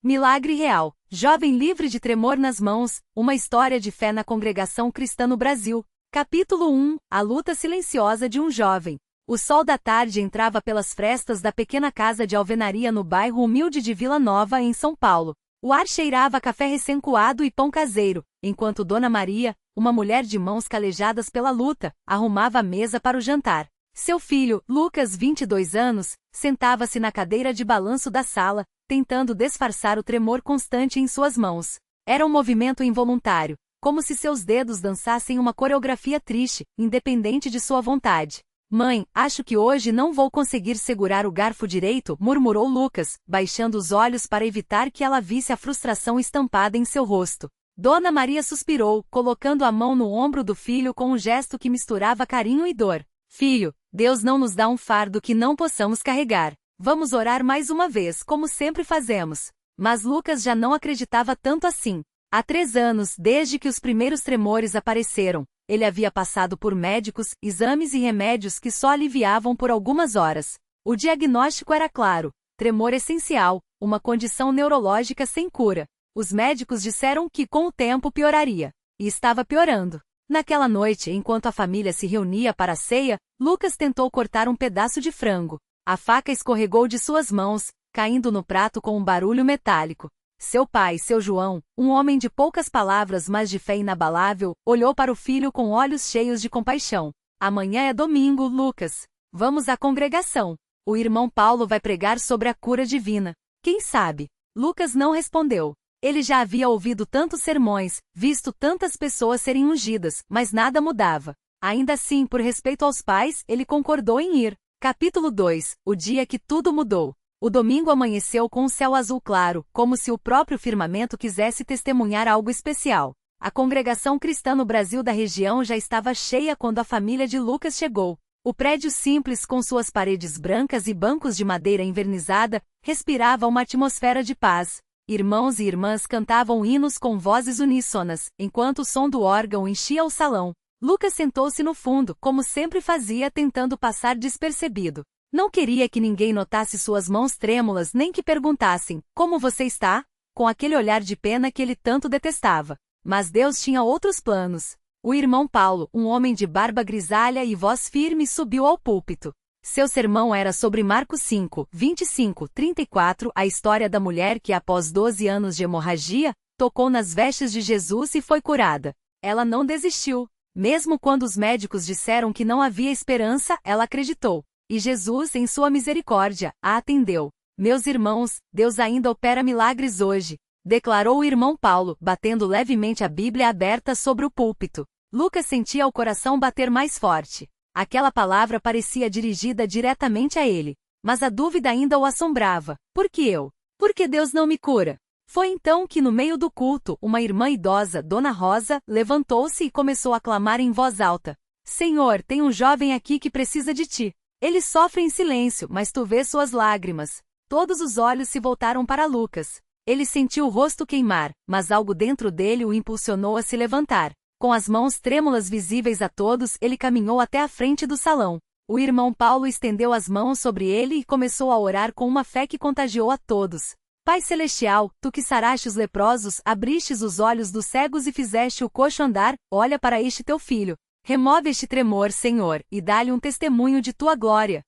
Milagre real. Jovem livre de tremor nas mãos, uma história de fé na congregação cristã no Brasil. Capítulo 1. A luta silenciosa de um jovem. O sol da tarde entrava pelas frestas da pequena casa de alvenaria no bairro humilde de Vila Nova, em São Paulo. O ar cheirava a café recém-coado e pão caseiro, enquanto Dona Maria, uma mulher de mãos calejadas pela luta, arrumava a mesa para o jantar. Seu filho, Lucas, 22 anos, sentava-se na cadeira de balanço da sala, tentando disfarçar o tremor constante em suas mãos. Era um movimento involuntário, como se seus dedos dançassem uma coreografia triste, independente de sua vontade. Mãe, acho que hoje não vou conseguir segurar o garfo direito, murmurou Lucas, baixando os olhos para evitar que ela visse a frustração estampada em seu rosto. Dona Maria suspirou, colocando a mão no ombro do filho com um gesto que misturava carinho e dor. Filho, Deus não nos dá um fardo que não possamos carregar. Vamos orar mais uma vez, como sempre fazemos. Mas Lucas já não acreditava tanto assim. Há 3 anos, desde que os primeiros tremores apareceram, ele havia passado por médicos, exames e remédios que só aliviavam por algumas horas. O diagnóstico era claro: tremor essencial, uma condição neurológica sem cura. Os médicos disseram que com o tempo pioraria. E estava piorando. Naquela noite, enquanto a família se reunia para a ceia, Lucas tentou cortar um pedaço de frango. A faca escorregou de suas mãos, caindo no prato com um barulho metálico. Seu pai, seu João, um homem de poucas palavras mas de fé inabalável, olhou para o filho com olhos cheios de compaixão. Amanhã é domingo, Lucas. Vamos à congregação. O irmão Paulo vai pregar sobre a cura divina. Quem sabe? Lucas não respondeu. Ele já havia ouvido tantos sermões, visto tantas pessoas serem ungidas, mas nada mudava. Ainda assim, por respeito aos pais, ele concordou em ir. Capítulo 2. O dia que tudo mudou. O domingo amanheceu com um céu azul claro, como se o próprio firmamento quisesse testemunhar algo especial. A congregação cristã no Brasil da região já estava cheia quando a família de Lucas chegou. O prédio simples, com suas paredes brancas e bancos de madeira envernizada, respirava uma atmosfera de paz. Irmãos e irmãs cantavam hinos com vozes uníssonas, enquanto o som do órgão enchia o salão. Lucas sentou-se no fundo, como sempre fazia, tentando passar despercebido. Não queria que ninguém notasse suas mãos trêmulas nem que perguntassem: como você está? Com aquele olhar de pena que ele tanto detestava. Mas Deus tinha outros planos. O irmão Paulo, um homem de barba grisalha e voz firme, subiu ao púlpito. Seu sermão era sobre Marcos 5, 25-34, a história da mulher que, após 12 anos de hemorragia, tocou nas vestes de Jesus e foi curada. Ela não desistiu. Mesmo quando os médicos disseram que não havia esperança, ela acreditou. E Jesus, em sua misericórdia, a atendeu. Meus irmãos, Deus ainda opera milagres hoje, declarou o irmão Paulo, batendo levemente a Bíblia aberta sobre o púlpito. Lucas sentia o coração bater mais forte. Aquela palavra parecia dirigida diretamente a ele. Mas a dúvida ainda o assombrava. Por que eu? Por que Deus não me cura? Foi então que, no meio do culto, uma irmã idosa, Dona Rosa, levantou-se e começou a clamar em voz alta: Senhor, tem um jovem aqui que precisa de ti. Ele sofre em silêncio, mas tu vês suas lágrimas. Todos os olhos se voltaram para Lucas. Ele sentiu o rosto queimar, mas algo dentro dele o impulsionou a se levantar. Com as mãos trêmulas visíveis a todos, ele caminhou até a frente do salão. O irmão Paulo estendeu as mãos sobre ele e começou a orar com uma fé que contagiou a todos. Pai Celestial, tu que saraste os leprosos, abristes os olhos dos cegos e fizeste o coxo andar, olha para este teu filho. Remove este tremor, Senhor, e dá-lhe um testemunho de tua glória.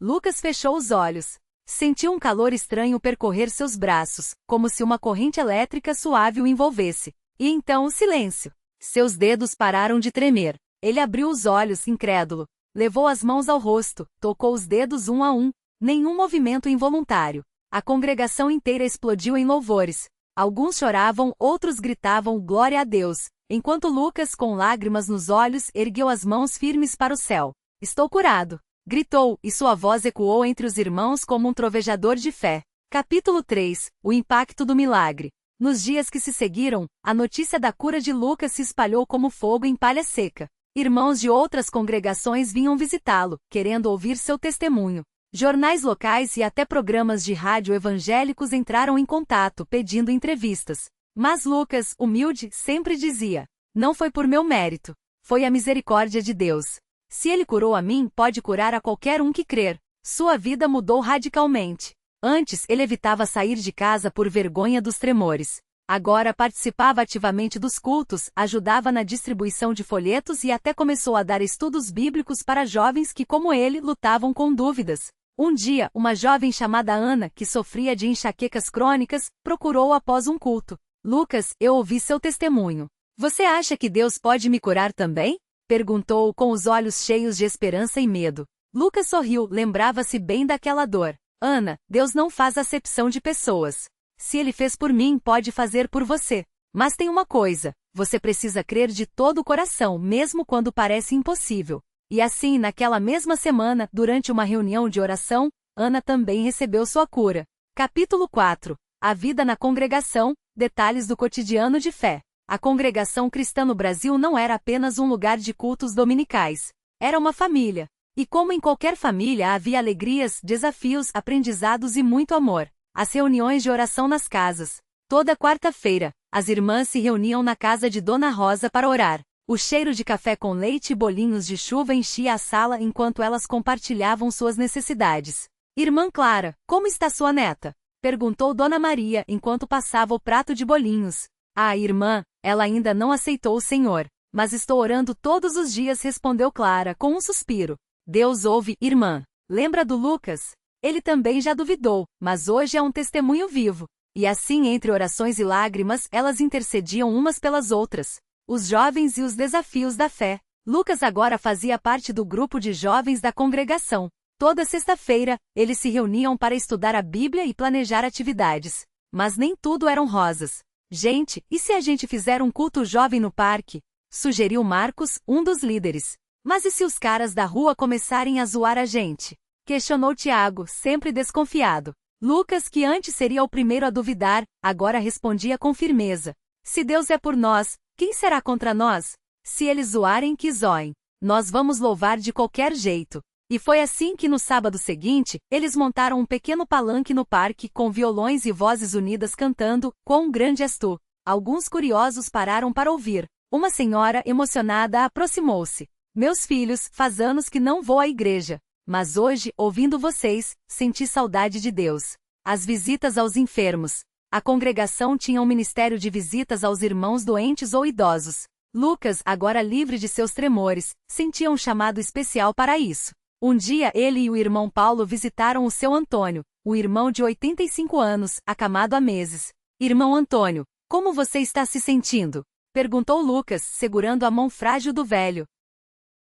Lucas fechou os olhos. Sentiu um calor estranho percorrer seus braços, como se uma corrente elétrica suave o envolvesse. E então o silêncio. Seus dedos pararam de tremer. Ele abriu os olhos, incrédulo. Levou as mãos ao rosto, tocou os dedos um a um. Nenhum movimento involuntário. A congregação inteira explodiu em louvores. Alguns choravam, outros gritavam glória a Deus, enquanto Lucas, com lágrimas nos olhos, ergueu as mãos firmes para o céu. Estou curado! Gritou, e sua voz ecoou entre os irmãos como um trovejador de fé. Capítulo 3. O impacto do milagre. Nos dias que se seguiram, a notícia da cura de Lucas se espalhou como fogo em palha seca. Irmãos de outras congregações vinham visitá-lo, querendo ouvir seu testemunho. Jornais locais e até programas de rádio evangélicos entraram em contato, pedindo entrevistas. Mas Lucas, humilde, sempre dizia: não foi por meu mérito. Foi a misericórdia de Deus. Se ele curou a mim, pode curar a qualquer um que crer. Sua vida mudou radicalmente. Antes, ele evitava sair de casa por vergonha dos tremores. Agora participava ativamente dos cultos, ajudava na distribuição de folhetos e até começou a dar estudos bíblicos para jovens que, como ele, lutavam com dúvidas. Um dia, uma jovem chamada Ana, que sofria de enxaquecas crônicas, procurou-o após um culto. Lucas, eu ouvi seu testemunho. Você acha que Deus pode me curar também? Perguntou com os olhos cheios de esperança e medo. Lucas sorriu, lembrava-se bem daquela dor. Ana, Deus não faz acepção de pessoas. Se Ele fez por mim, pode fazer por você. Mas tem uma coisa, você precisa crer de todo o coração, mesmo quando parece impossível. E assim, naquela mesma semana, durante uma reunião de oração, Ana também recebeu sua cura. Capítulo 4. A vida na congregação, detalhes do cotidiano de fé. A congregação cristã no Brasil não era apenas um lugar de cultos dominicais. Era uma família. E como em qualquer família havia alegrias, desafios, aprendizados e muito amor. As reuniões de oração nas casas. Toda quarta-feira, as irmãs se reuniam na casa de Dona Rosa para orar. O cheiro de café com leite e bolinhos de chuva enchia a sala enquanto elas compartilhavam suas necessidades. Irmã Clara, como está sua neta? Perguntou Dona Maria enquanto passava o prato de bolinhos. Ah, irmã, ela ainda não aceitou o Senhor. Mas estou orando todos os dias, respondeu Clara com um suspiro. Deus ouve, irmã. Lembra do Lucas? Ele também já duvidou, mas hoje é um testemunho vivo. E assim, entre orações e lágrimas, elas intercediam umas pelas outras. Os jovens e os desafios da fé. Lucas agora fazia parte do grupo de jovens da congregação. Toda sexta-feira, eles se reuniam para estudar a Bíblia e planejar atividades. Mas nem tudo eram rosas. Gente, e se a gente fizer um culto jovem no parque? Sugeriu Marcos, um dos líderes. Mas e se os caras da rua começarem a zoar a gente? Questionou Tiago, sempre desconfiado. Lucas, que antes seria o primeiro a duvidar, agora respondia com firmeza. Se Deus é por nós, quem será contra nós? Se eles zoarem, que zoem. Nós vamos louvar de qualquer jeito. E foi assim que no sábado seguinte, eles montaram um pequeno palanque no parque com violões e vozes unidas cantando, Quão grande és tu. Alguns curiosos pararam para ouvir. Uma senhora emocionada aproximou-se. Meus filhos, faz anos que não vou à igreja. Mas hoje, ouvindo vocês, senti saudade de Deus. As visitas aos enfermos. A congregação tinha um ministério de visitas aos irmãos doentes ou idosos. Lucas, agora livre de seus tremores, sentia um chamado especial para isso. Um dia ele e o irmão Paulo visitaram o seu Antônio, o irmão de 85 anos, acamado há meses. Irmão Antônio, como você está se sentindo? Perguntou Lucas, segurando a mão frágil do velho.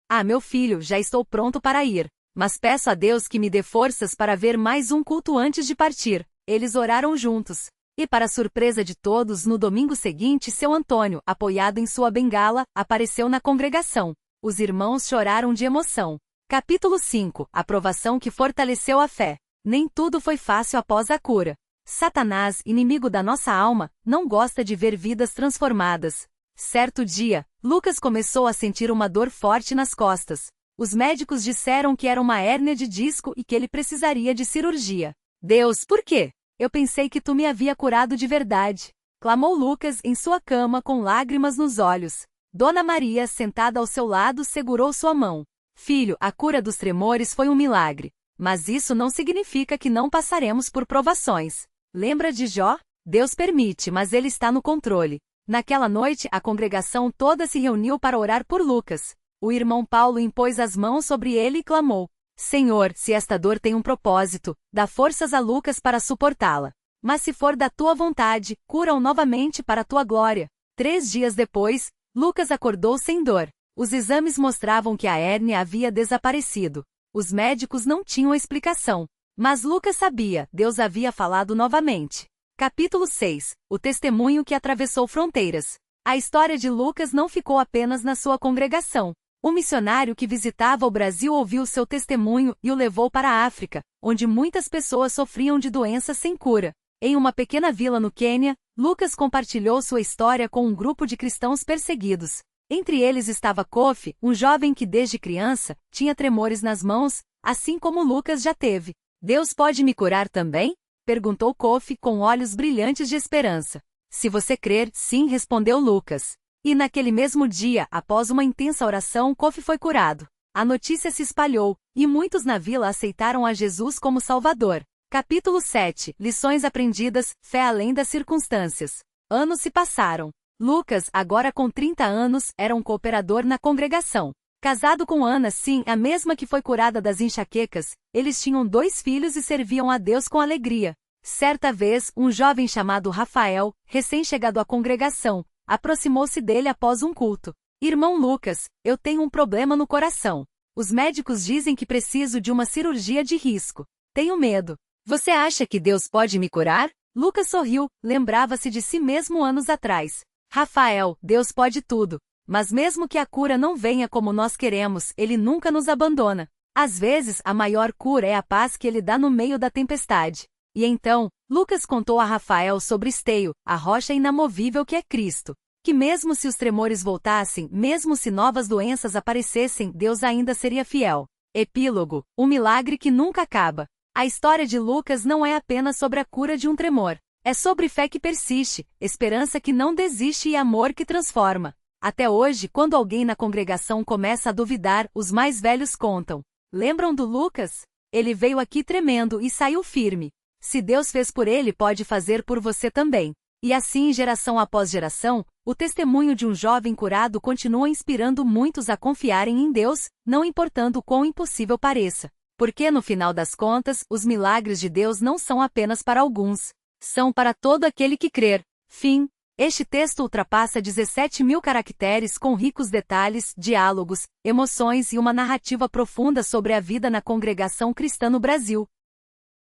Ah, meu filho, já estou pronto para ir. Mas peço a Deus que me dê forças para ver mais um culto antes de partir. Eles oraram juntos. E para surpresa de todos, no domingo seguinte, seu Antônio, apoiado em sua bengala, apareceu na congregação. Os irmãos choraram de emoção. Capítulo 5. A provação que fortaleceu a fé. Nem tudo foi fácil após a cura. Satanás, inimigo da nossa alma, não gosta de ver vidas transformadas. Certo dia, Lucas começou a sentir uma dor forte nas costas. Os médicos disseram que era uma hérnia de disco e que ele precisaria de cirurgia. Deus, por quê? Eu pensei que tu me havia curado de verdade. Clamou Lucas em sua cama com lágrimas nos olhos. Dona Maria, sentada ao seu lado, segurou sua mão. Filho, a cura dos tremores foi um milagre. Mas isso não significa que não passaremos por provações. Lembra de Jó? Deus permite, mas ele está no controle. Naquela noite, a congregação toda se reuniu para orar por Lucas. O irmão Paulo impôs as mãos sobre ele e clamou. Senhor, se esta dor tem um propósito, dá forças a Lucas para suportá-la. Mas se for da tua vontade, cura-o novamente para a tua glória. 3 dias depois, Lucas acordou sem dor. Os exames mostravam que a hérnia havia desaparecido. Os médicos não tinham explicação. Mas Lucas sabia, Deus havia falado novamente. Capítulo 6. O testemunho que atravessou fronteiras. A história de Lucas não ficou apenas na sua congregação. Um missionário que visitava o Brasil ouviu seu testemunho e o levou para a África, onde muitas pessoas sofriam de doenças sem cura. Em uma pequena vila no Quênia, Lucas compartilhou sua história com um grupo de cristãos perseguidos. Entre eles estava Kofi, um jovem que desde criança tinha tremores nas mãos, assim como Lucas já teve. Deus pode me curar também? Perguntou Kofi com olhos brilhantes de esperança. Se você crer, sim, respondeu Lucas. E naquele mesmo dia, após uma intensa oração, Kofi foi curado. A notícia se espalhou, e muitos na vila aceitaram a Jesus como Salvador. Capítulo 7. Lições aprendidas, fé além das circunstâncias. Anos se passaram. Lucas, agora com 30 anos, era um cooperador na congregação. Casado com Ana, sim, a mesma que foi curada das enxaquecas, eles tinham 2 filhos e serviam a Deus com alegria. Certa vez, um jovem chamado Rafael, recém-chegado à congregação, aproximou-se dele após um culto. Irmão Lucas, eu tenho um problema no coração. Os médicos dizem que preciso de uma cirurgia de risco. Tenho medo. Você acha que Deus pode me curar? Lucas sorriu, lembrava-se de si mesmo anos atrás. Rafael, Deus pode tudo. Mas mesmo que a cura não venha como nós queremos, Ele nunca nos abandona. Às vezes, a maior cura é a paz que Ele dá no meio da tempestade. E então, Lucas contou a Rafael sobre Esteio, a rocha inamovível que é Cristo. Que mesmo se os tremores voltassem, mesmo se novas doenças aparecessem, Deus ainda seria fiel. Epílogo, um milagre que nunca acaba. A história de Lucas não é apenas sobre a cura de um tremor. É sobre fé que persiste, esperança que não desiste e amor que transforma. Até hoje, quando alguém na congregação começa a duvidar, os mais velhos contam. Lembram do Lucas? Ele veio aqui tremendo e saiu firme. Se Deus fez por ele, pode fazer por você também. E assim, geração após geração, o testemunho de um jovem curado continua inspirando muitos a confiarem em Deus, não importando quão impossível pareça. Porque no final das contas, os milagres de Deus não são apenas para alguns. São para todo aquele que crer. Fim. Este texto ultrapassa 17.000 caracteres com ricos detalhes, diálogos, emoções e uma narrativa profunda sobre a vida na congregação cristã no Brasil.